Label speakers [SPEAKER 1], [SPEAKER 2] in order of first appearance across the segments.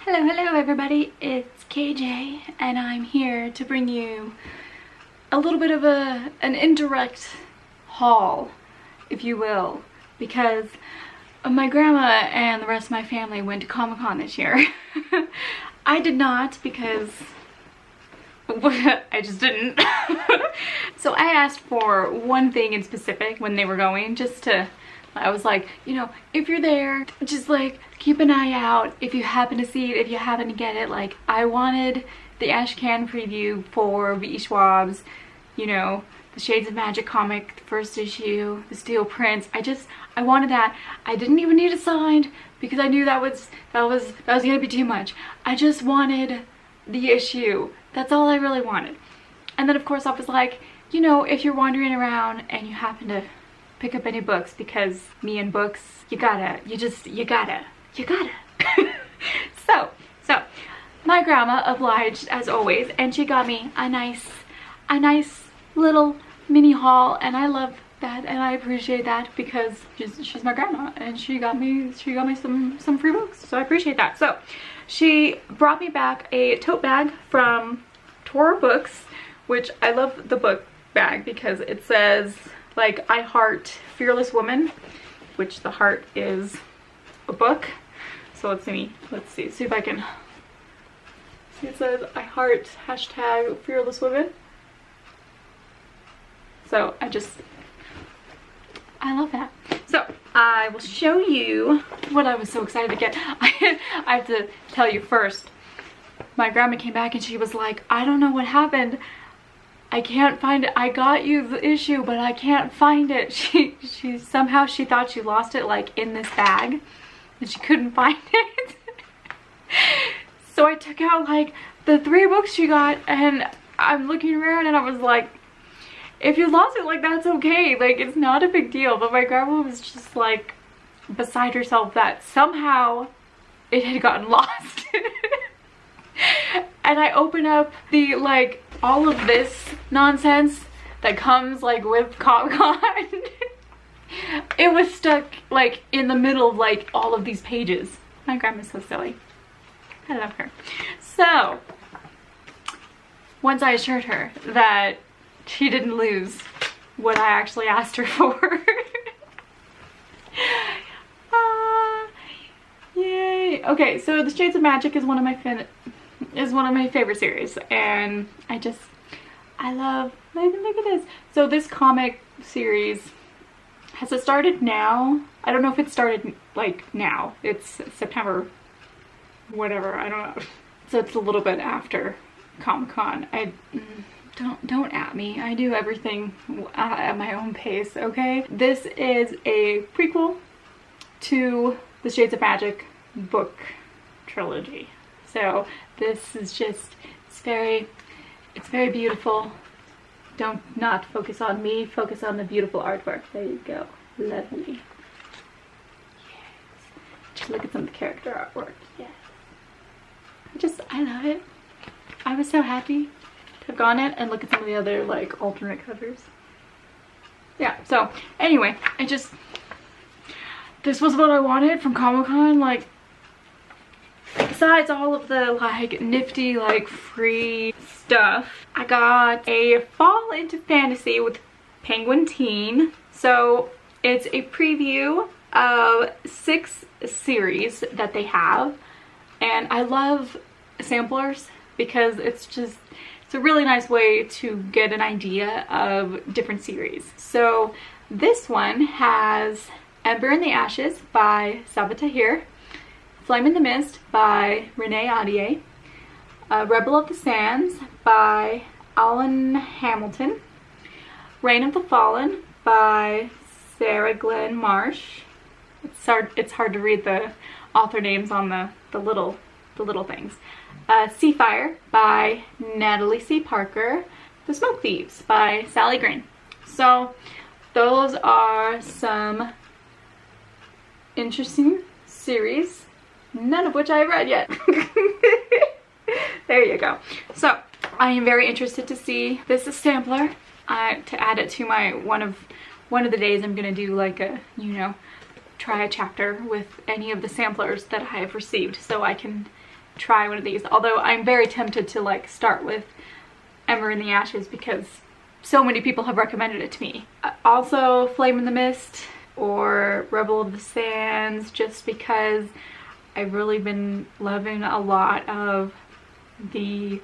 [SPEAKER 1] Hello everybody, it's KJ and I'm here to bring you a little bit of an indirect haul, if you will, because my grandma and the rest of my family went to Comic-Con this year. I did not because I just didn't. So I asked for one thing in specific when they were going, I was like, you know, if you're there, just like keep an eye out if you happen to see it, if you happen to get it. Like, I wanted the Ash Can preview for V. Schwab's, you know, the Shades of Magic comic, the first issue, the Steel Prince. I wanted that. I didn't even need it signed because I knew that was gonna be too much. I just wanted the issue. That's all I really wanted. And then of course I was like, you know, if you're wandering around and you happen to pick up any books, because me and books, you gotta. So my grandma obliged as always, and she got me a nice little mini haul, and I love that and I appreciate that because she's my grandma and she got me some free books, so I appreciate that. So she brought me back a tote bag from Tor Books, which I love the book bag because it says like I heart fearless woman, which the heart is a book. So let's see if I can see. It says I heart hashtag fearless women. So I love that. So I will show you what I was so excited to get. I have to tell you first, my grandma came back and she was like, I don't know what happened. I can't find it. I got you the issue, but I can't find it. She somehow she thought she lost it like in this bag and she couldn't find it. So I took out like the 3 books she got and I'm looking around and I was like, if you lost it, like that's okay. Like it's not a big deal. But my grandma was just like beside herself that somehow it had gotten lost. And I open up the like all of this nonsense that comes like with Comic-Con. It was stuck like in the middle of like all of these pages. My grandma's so silly. I love her. So once I assured her that she didn't lose what I actually asked her for. Yay. Okay, so the Shades of Magic is one of my favorite series, and I love, look at this. So this comic series, has it started now? I don't know if it started like now. It's September, whatever, I don't know. So it's a little bit after Comic-Con. Don't at me. I do everything at my own pace, okay? This is a prequel to the Shades of Magic book trilogy. So this is just, it's very beautiful. Don't not focus on me, focus on the beautiful artwork. There you go. Lovely. Yes. Just look at some of the character artwork. Yes. I love it. I was so happy to have gone in and look at some of the other like alternate covers. Yeah, so anyway, this was what I wanted from Comic-Con. Like, besides all of the like nifty like free stuff, I got a Fall into Fantasy with Penguin Teen. So it's a preview of 6 series that they have, and I love samplers because it's a really nice way to get an idea of different series. So this one has Ember in the Ashes by Sabaa Tahir, Flame in the Mist by Renee Ahdieh, Rebel of the Sands by Alan Hamilton, Reign of the Fallen by Sarah Glenn Marsh. It's hard to read the author names on the little things. Seafire by Natalie C. Parker, The Smoke Thieves by Sally Green. So those are some interesting series, none of which I have read yet. There you go. So I am very interested to see this sampler, to add it to my one of the days I'm gonna do like a, you know, try a chapter with any of the samplers that I have received, so I can try one of these. Although I'm very tempted to like start with Ember in the Ashes because so many people have recommended it to me. Also Flame in the Mist or Rebel of the Sands, just because I've really been loving a lot of the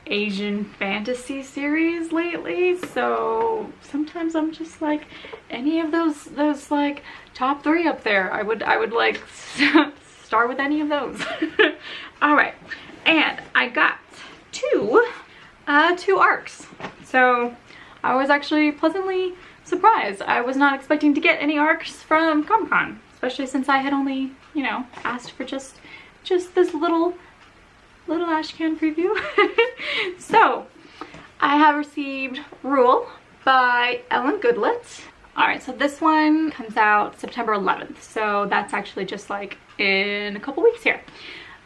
[SPEAKER 1] Asian fantasy series lately, so sometimes I'm just like, any of those like top 3 up there, I would like start with any of those. All right, and I got two arcs, so I was actually pleasantly surprised. I was not expecting to get any arcs from Comic-Con, especially since I had only, you know, asked for just this little ashcan preview. So I have received Rule by Ellen Goodlett. Alright, so this one comes out September 11th, so that's actually just like in a couple weeks here.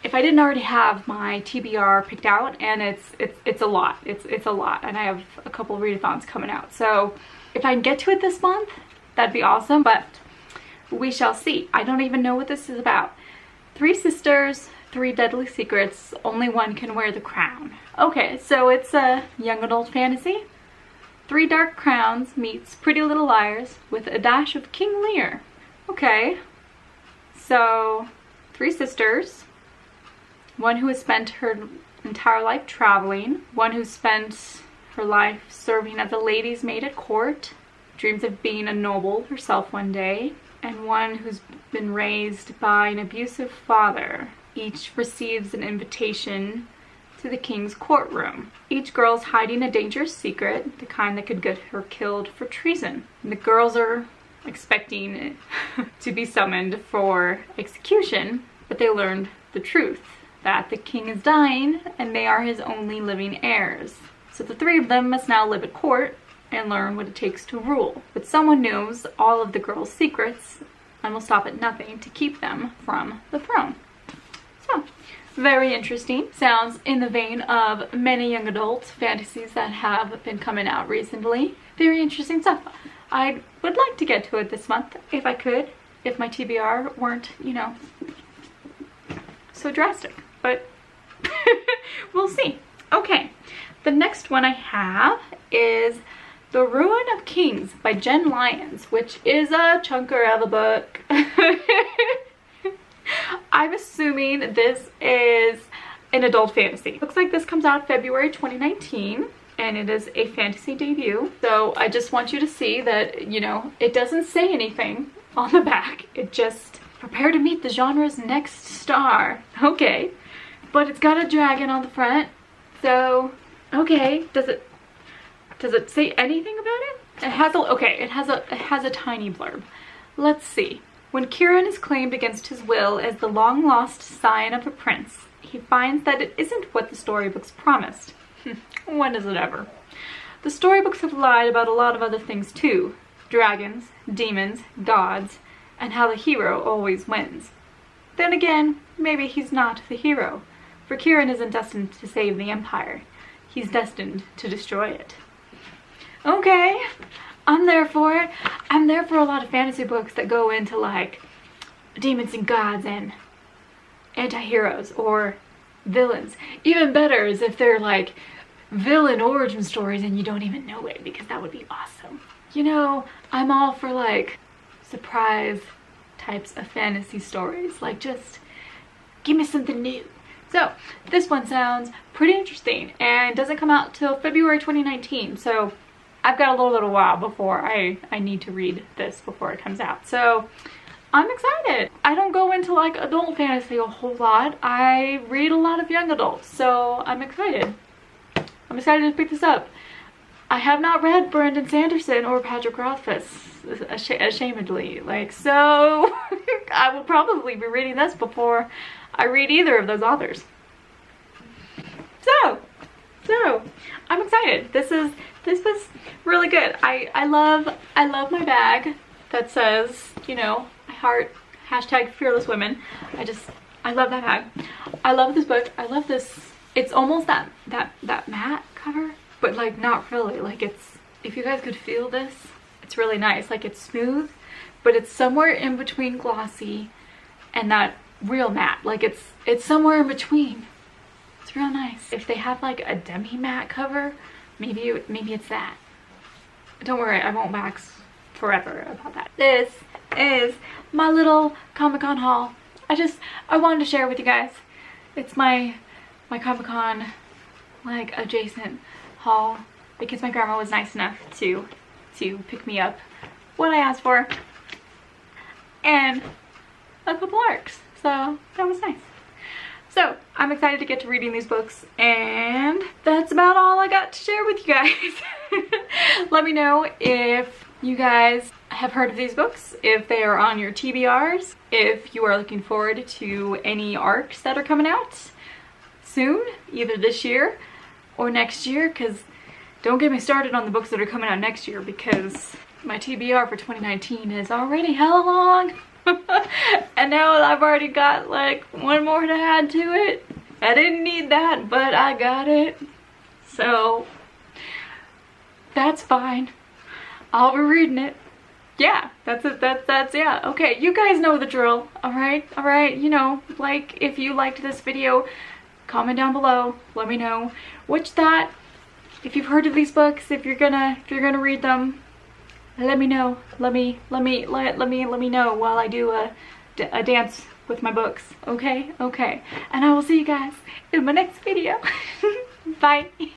[SPEAKER 1] If I didn't already have my TBR picked out, and it's a lot, it's a lot, and I have a couple readathons coming out, so if I can get to it this month, that'd be awesome, but we shall see. I don't even know what this is about. 3 sisters, 3 deadly secrets, only one can wear the crown. Okay, so it's a young adult fantasy. 3 Dark Crowns meets Pretty Little Liars with a dash of King Lear. Okay, so 3 sisters. One who has spent her entire life traveling. One who spent her life serving as a lady's maid at court. Dreams of being a noble herself one day. And one who's been raised by an abusive father. Each receives an invitation to the king's courtroom. Each girl's hiding a dangerous secret, the kind that could get her killed for treason. And the girls are expecting to be summoned for execution, but they learned the truth, that the king is dying and they are his only living heirs. So the 3 of them must now live at court and learn what it takes to rule. But someone knows all of the girls' secrets and will stop at nothing to keep them from the throne. So, very interesting. Sounds in the vein of many young adult fantasies that have been coming out recently. Very interesting stuff. I would like to get to it this month if I could, if my TBR weren't, you know, so drastic. But we'll see. Okay, the next one I have is The Ruin of Kings by Jen Lyons, which is a chunker of a book. I'm assuming this is an adult fantasy. Looks like this comes out February 2019, and it is a fantasy debut. So I just want you to see that, you know, it doesn't say anything on the back. It just, prepare to meet the genre's next star. Okay, but it's got a dragon on the front. So, okay, does it say anything about it? It has a, okay, it has a tiny blurb. Let's see. When Kieran is claimed against his will as the long-lost scion of a prince, he finds that it isn't what the storybooks promised. When is it ever? The storybooks have lied about a lot of other things too. Dragons, demons, gods, and how the hero always wins. Then again, maybe he's not the hero, for Kieran isn't destined to save the Empire. He's destined to destroy it. Okay, I'm there for it. I'm there for a lot of fantasy books that go into like demons and gods and anti-heroes or villains. Even better is if they're like villain origin stories and you don't even know it, because that would be awesome. You know, I'm all for like surprise types of fantasy stories. Like, just give me something new. So this one sounds pretty interesting and doesn't come out till February 2019. So I've got a little while before I need to read this before it comes out. So I'm excited. I don't go into like adult fantasy a whole lot. I read a lot of young adults, so I'm excited. I'm excited to pick this up. I have not read Brandon Sanderson or Patrick Rothfuss, ashamedly. Like, so I will probably be reading this before I read either of those authors. So I'm excited. This was really good. I love my bag that says, you know, I heart #fearlesswomen. I love that bag. I love this book. I love this. It's almost that matte cover, but like not really. Like, it's, if you guys could feel this, it's really nice. Like, it's smooth, but it's somewhere in between glossy and that real matte. Like it's somewhere in between. It's real nice. If they have like a demi matte cover, maybe it's that. Don't worry, I won't wax forever about that. This is my little Comic-Con haul. I wanted to share with you guys. It's my Comic-Con like adjacent haul because my grandma was nice enough to pick me up what I asked for and a couple arcs, so that was nice. So I'm excited to get to reading these books, and that's about all I got to share with you guys. Let me know if you guys have heard of these books, if they are on your TBRs, if you are looking forward to any arcs that are coming out soon, either this year or next year, because don't get me started on the books that are coming out next year because my TBR for 2019 is already hella long. And now I've already got like one more to add to it. I didn't need that, but I got it. So that's fine. I'll be reading it. Yeah, that's it. That's yeah. Okay, you guys know the drill. All right. You know, like if you liked this video, comment down below. Let me know what you thought. If you've heard of these books, if you're gonna read them, let me know. Let me know while I do a dance with my books. Okay. And I will see you guys in my next video. Bye.